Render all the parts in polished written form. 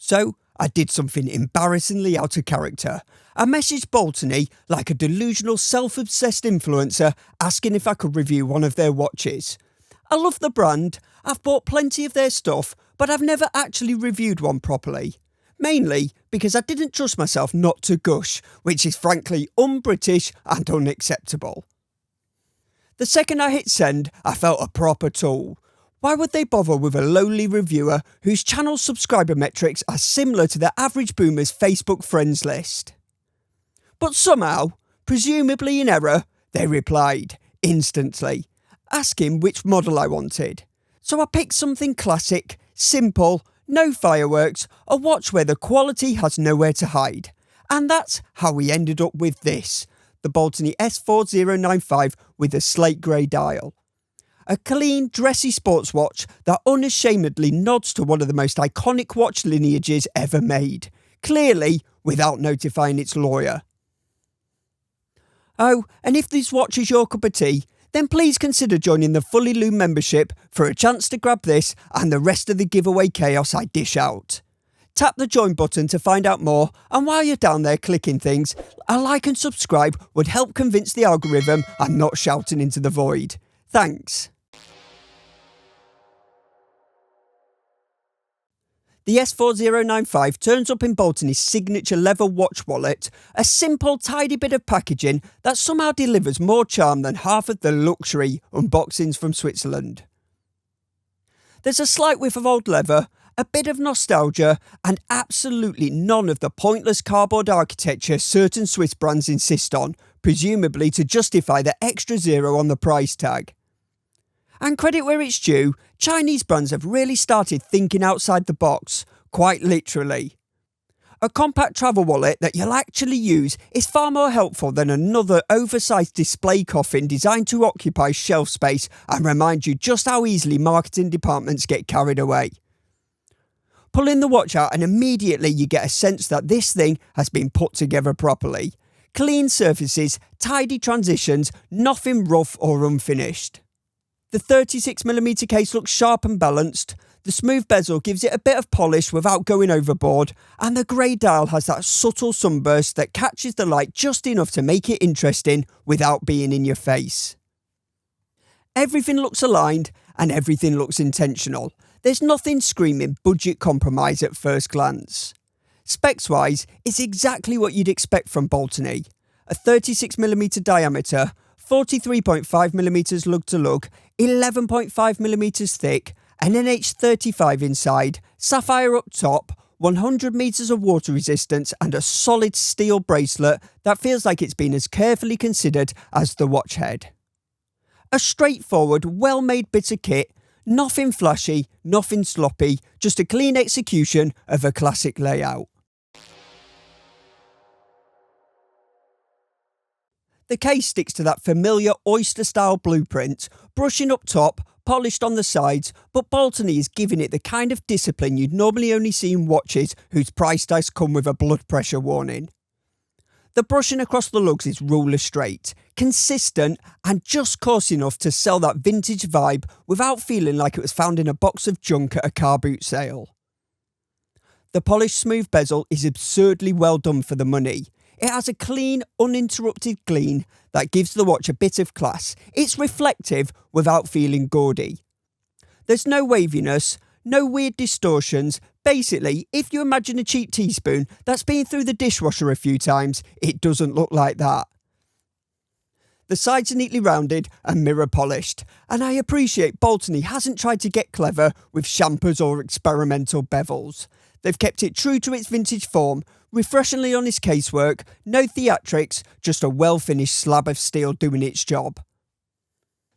So I did something embarrassingly out of character. I messaged Baltany like a delusional self-obsessed influencer asking if I could review one of their watches. I love the brand, I've bought plenty of their stuff, but I've never actually reviewed one properly. Mainly because I didn't trust myself not to gush, which is frankly un-British and unacceptable. The second I hit send, I felt a proper tool. Why would they bother with a lowly reviewer whose channel's subscriber metrics are similar to the average boomer's Facebook friends list? But somehow, presumably in error, they replied, instantly, asking which model I wanted. So I picked something classic, simple, no fireworks, a watch where the quality has nowhere to hide. And that's how we ended up with this, the Baltany S4095 with a slate-grey dial. A clean, dressy sports watch that unashamedly nods to one of the most iconic watch lineages ever made, clearly without notifying its lawyer. Oh, and if this watch is your cup of tea, then please consider joining the Fully Lume membership for a chance to grab this and the rest of the giveaway chaos I dish out. Tap the join button to find out more, and while you're down there clicking things, a like and subscribe would help convince the algorithm I'm not shouting into the void. Thanks. The S4095 turns up in Baltany's signature leather watch wallet, a simple, tidy bit of packaging that somehow delivers more charm than half of the luxury unboxings from Switzerland. There's a slight whiff of old leather, a bit of nostalgia, and absolutely none of the pointless cardboard architecture certain Swiss brands insist on, presumably to justify the extra zero on the price tag. And credit where it's due, Chinese brands have really started thinking outside the box, quite literally. A compact travel wallet that you'll actually use is far more helpful than another oversized display coffin designed to occupy shelf space and remind you just how easily marketing departments get carried away. Pulling the watch out and immediately you get a sense that this thing has been put together properly. Clean surfaces, tidy transitions, nothing rough or unfinished. The 36mm case looks sharp and balanced, the smooth bezel gives it a bit of polish without going overboard, and the grey dial has that subtle sunburst that catches the light just enough to make it interesting without being in your face. Everything looks aligned and everything looks intentional. There's nothing screaming budget compromise at first glance. Specs-wise, it's exactly what you'd expect from Baltany. A 36mm diameter, 43.5mm lug-to-lug, 11.5mm thick, an NH35 inside, sapphire up top, 100 metres of water resistance and a solid steel bracelet that feels like it's been as carefully considered as the watch head. A straightforward, well-made bit of kit, nothing flashy, nothing sloppy, just a clean execution of a classic layout. The case sticks to that familiar oyster-style blueprint, brushing up top, polished on the sides, but Baltany is giving it the kind of discipline you'd normally only see in watches whose price tags come with a blood pressure warning. The brushing across the lugs is ruler straight, consistent, and just coarse enough to sell that vintage vibe without feeling like it was found in a box of junk at a car boot sale. The polished smooth bezel is absurdly well done for the money. It has a clean, uninterrupted gleam that gives the watch a bit of class. It's reflective without feeling gaudy. There's no waviness, no weird distortions. Basically, if you imagine a cheap teaspoon that's been through the dishwasher a few times, it doesn't look like that. The sides are neatly rounded and mirror polished, and I appreciate Baltany hasn't tried to get clever with champers or experimental bevels. They've kept it true to its vintage form, refreshingly honest casework, no theatrics, just a well-finished slab of steel doing its job.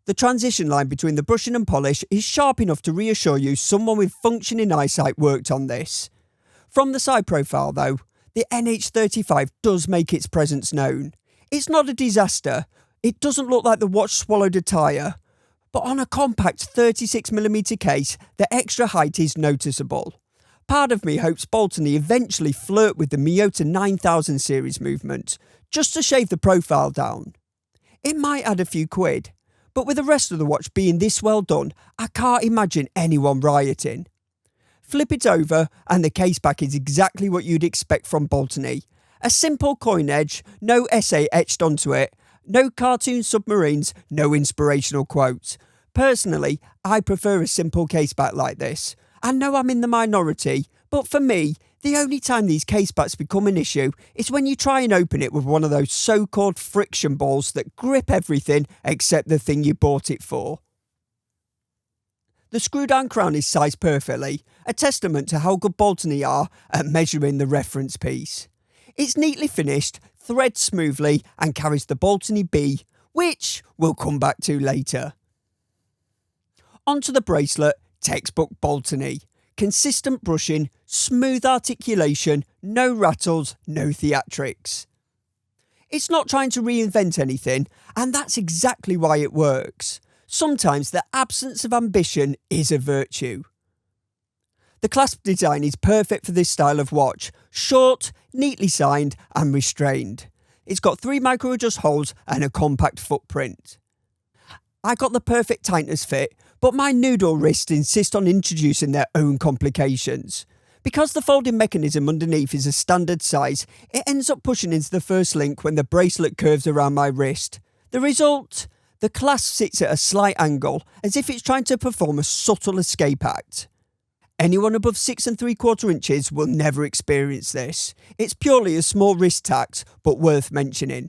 The transition line between the brushing and polish is sharp enough to reassure you someone with functioning eyesight worked on this. From the side profile though, the NH35 does make its presence known. It's not a disaster, it doesn't look like the watch swallowed a tyre, but on a compact 36mm case, the extra height is noticeable. Part of me hopes Baltany eventually flirt with the Miyota 9000 series movement, just to shave the profile down. It might add a few quid, but with the rest of the watch being this well done, I can't imagine anyone rioting. Flip it over and the caseback is exactly what you'd expect from Baltany. A simple coin edge, no essay etched onto it, no cartoon submarines, no inspirational quotes. Personally, I prefer a simple caseback like this. I know I'm in the minority, but for me, the only time these casebacks become an issue is when you try and open it with one of those so-called friction balls that grip everything except the thing you bought it for. The screw-down crown is sized perfectly, a testament to how good Baltany are at measuring the reference piece. It's neatly finished, threads smoothly and carries the Baltany B, which we'll come back to later. Onto the bracelet, textbook Baltany. Consistent brushing, smooth articulation, no rattles, no theatrics. It's not trying to reinvent anything, and that's exactly why it works. Sometimes the absence of ambition is a virtue. The clasp design is perfect for this style of watch. Short, neatly signed and restrained. It's got 3 micro-adjust holes and a compact footprint. I got the perfect tightness fit, but my noodle wrists insist on introducing their own complications. Because the folding mechanism underneath is a standard size, it ends up pushing into the first link when the bracelet curves around my wrist. The result? The clasp sits at a slight angle, as if it's trying to perform a subtle escape act. Anyone above 6 3/4 inches will never experience this. It's purely a small wrist tax, but worth mentioning.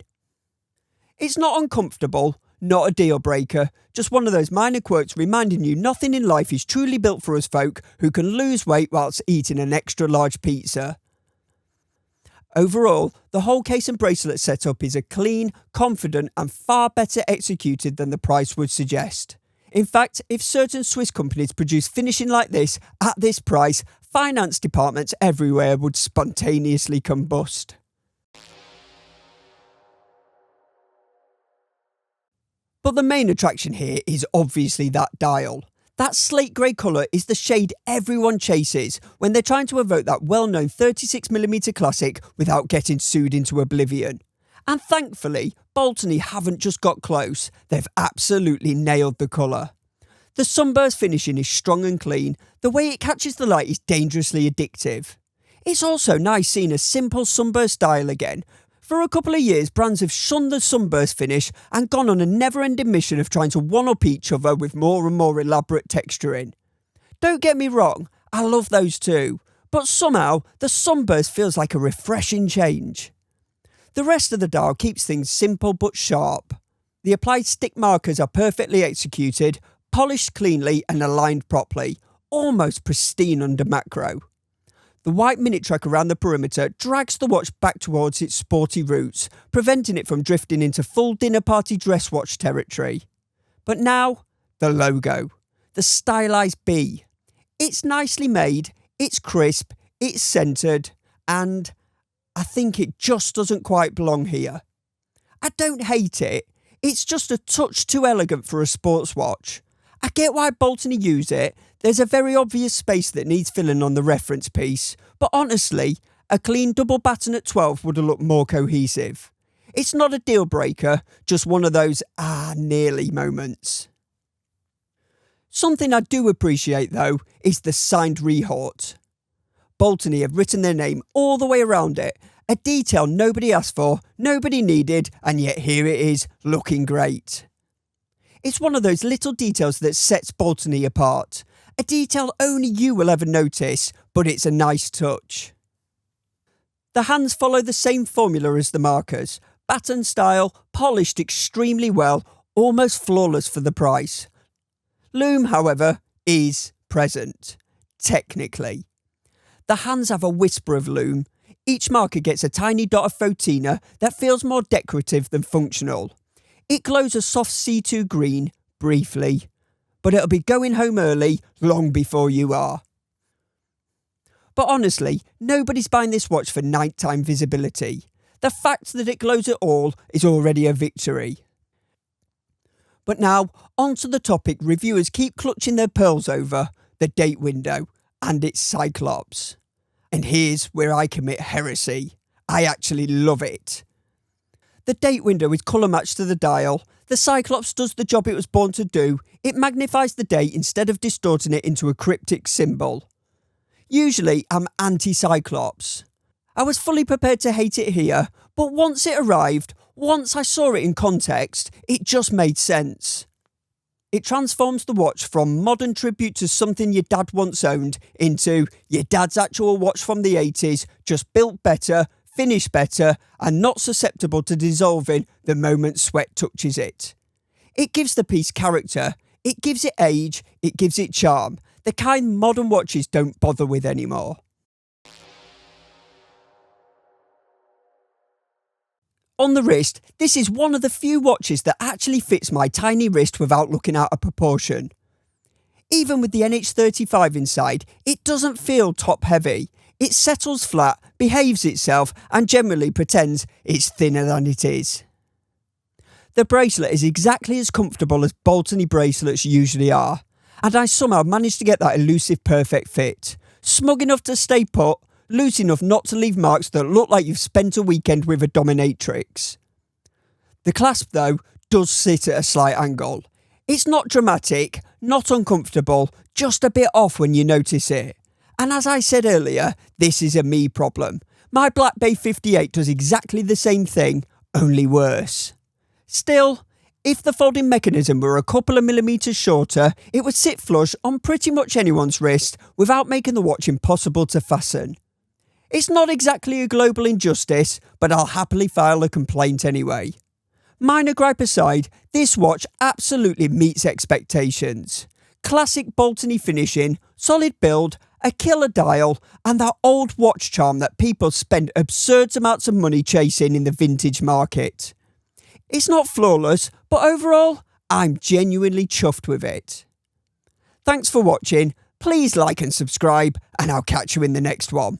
It's not uncomfortable, not a deal breaker, just one of those minor quirks reminding you nothing in life is truly built for us folk who can lose weight whilst eating an extra large pizza. Overall, the whole case and bracelet setup is a clean, confident and far better executed than the price would suggest. In fact, if certain Swiss companies produce finishing like this at this price, finance departments everywhere would spontaneously combust. But the main attraction here is obviously that dial. That slate grey colour is the shade everyone chases when they're trying to evoke that well-known 36mm classic without getting sued into oblivion. And thankfully, Baltany haven't just got close, they've absolutely nailed the colour. The sunburst finishing is strong and clean, the way it catches the light is dangerously addictive. It's also nice seeing a simple sunburst dial again. For a couple of years, brands have shunned the sunburst finish and gone on a never-ending mission of trying to one-up each other with more and more elaborate texturing. Don't get me wrong, I love those too, but somehow the sunburst feels like a refreshing change. The rest of the dial keeps things simple but sharp. The applied stick markers are perfectly executed, polished cleanly and aligned properly, almost pristine under macro. The white minute track around the perimeter drags the watch back towards its sporty roots, preventing it from drifting into full dinner party dress watch territory. But now, the logo. The stylised B. It's nicely made, it's crisp, it's centred, and I think it just doesn't quite belong here. I don't hate it, it's just a touch too elegant for a sports watch. I get why Baltany use it, there's a very obvious space that needs filling on the reference piece, but honestly, a clean double batten at 12 would have looked more cohesive. It's not a deal breaker, just one of those nearly moments. Something I do appreciate though is the signed rehort. Baltany have written their name all the way around it, a detail nobody asked for, nobody needed, and yet here it is, looking great. It's one of those little details that sets Baltany apart. A detail only you will ever notice, but it's a nice touch. The hands follow the same formula as the markers. Baton style, polished extremely well, almost flawless for the price. Lume, however, is present. Technically. The hands have a whisper of lume. Each marker gets a tiny dot of photina that feels more decorative than functional. It glows a soft C2 green, briefly, but it'll be going home early long before you are. But honestly, nobody's buying this watch for nighttime visibility. The fact that it glows at all is already a victory. But now, on to the topic reviewers keep clutching their pearls over, the date window and its cyclops. And here's where I commit heresy. I actually love it. The date window is colour matched to the dial. The cyclops does the job it was born to do. It magnifies the date instead of distorting it into a cryptic symbol. Usually I'm anti-Cyclops. I was fully prepared to hate it here, but once it arrived, once I saw it in context, it just made sense. It transforms the watch from modern tribute to something your dad once owned into your dad's actual watch from the 80s, just built better, finished better, and not susceptible to dissolving the moment sweat touches it. It gives the piece character, it gives it age, it gives it charm, the kind modern watches don't bother with anymore. On the wrist, this is one of the few watches that actually fits my tiny wrist without looking out of proportion. Even with the NH35 inside, it doesn't feel top heavy. It settles flat, behaves itself, and generally pretends it's thinner than it is. The bracelet is exactly as comfortable as Baltany bracelets usually are, and I somehow managed to get that elusive perfect fit. Smug enough to stay put, loose enough not to leave marks that look like you've spent a weekend with a dominatrix. The clasp, though, does sit at a slight angle. It's not dramatic, not uncomfortable, just a bit off when you notice it. And as I said earlier, this is a me problem. My Black Bay 58 does exactly the same thing, only worse. Still, if the folding mechanism were a couple of millimetres shorter, it would sit flush on pretty much anyone's wrist without making the watch impossible to fasten. It's not exactly a global injustice, but I'll happily file a complaint anyway. Minor gripe aside, this watch absolutely meets expectations. Classic Baltany finishing, solid build, a killer dial, and that old watch charm that people spend absurd amounts of money chasing in the vintage market. It's not flawless, but overall, I'm genuinely chuffed with it. Thanks for watching, please like and subscribe, and I'll catch you in the next one.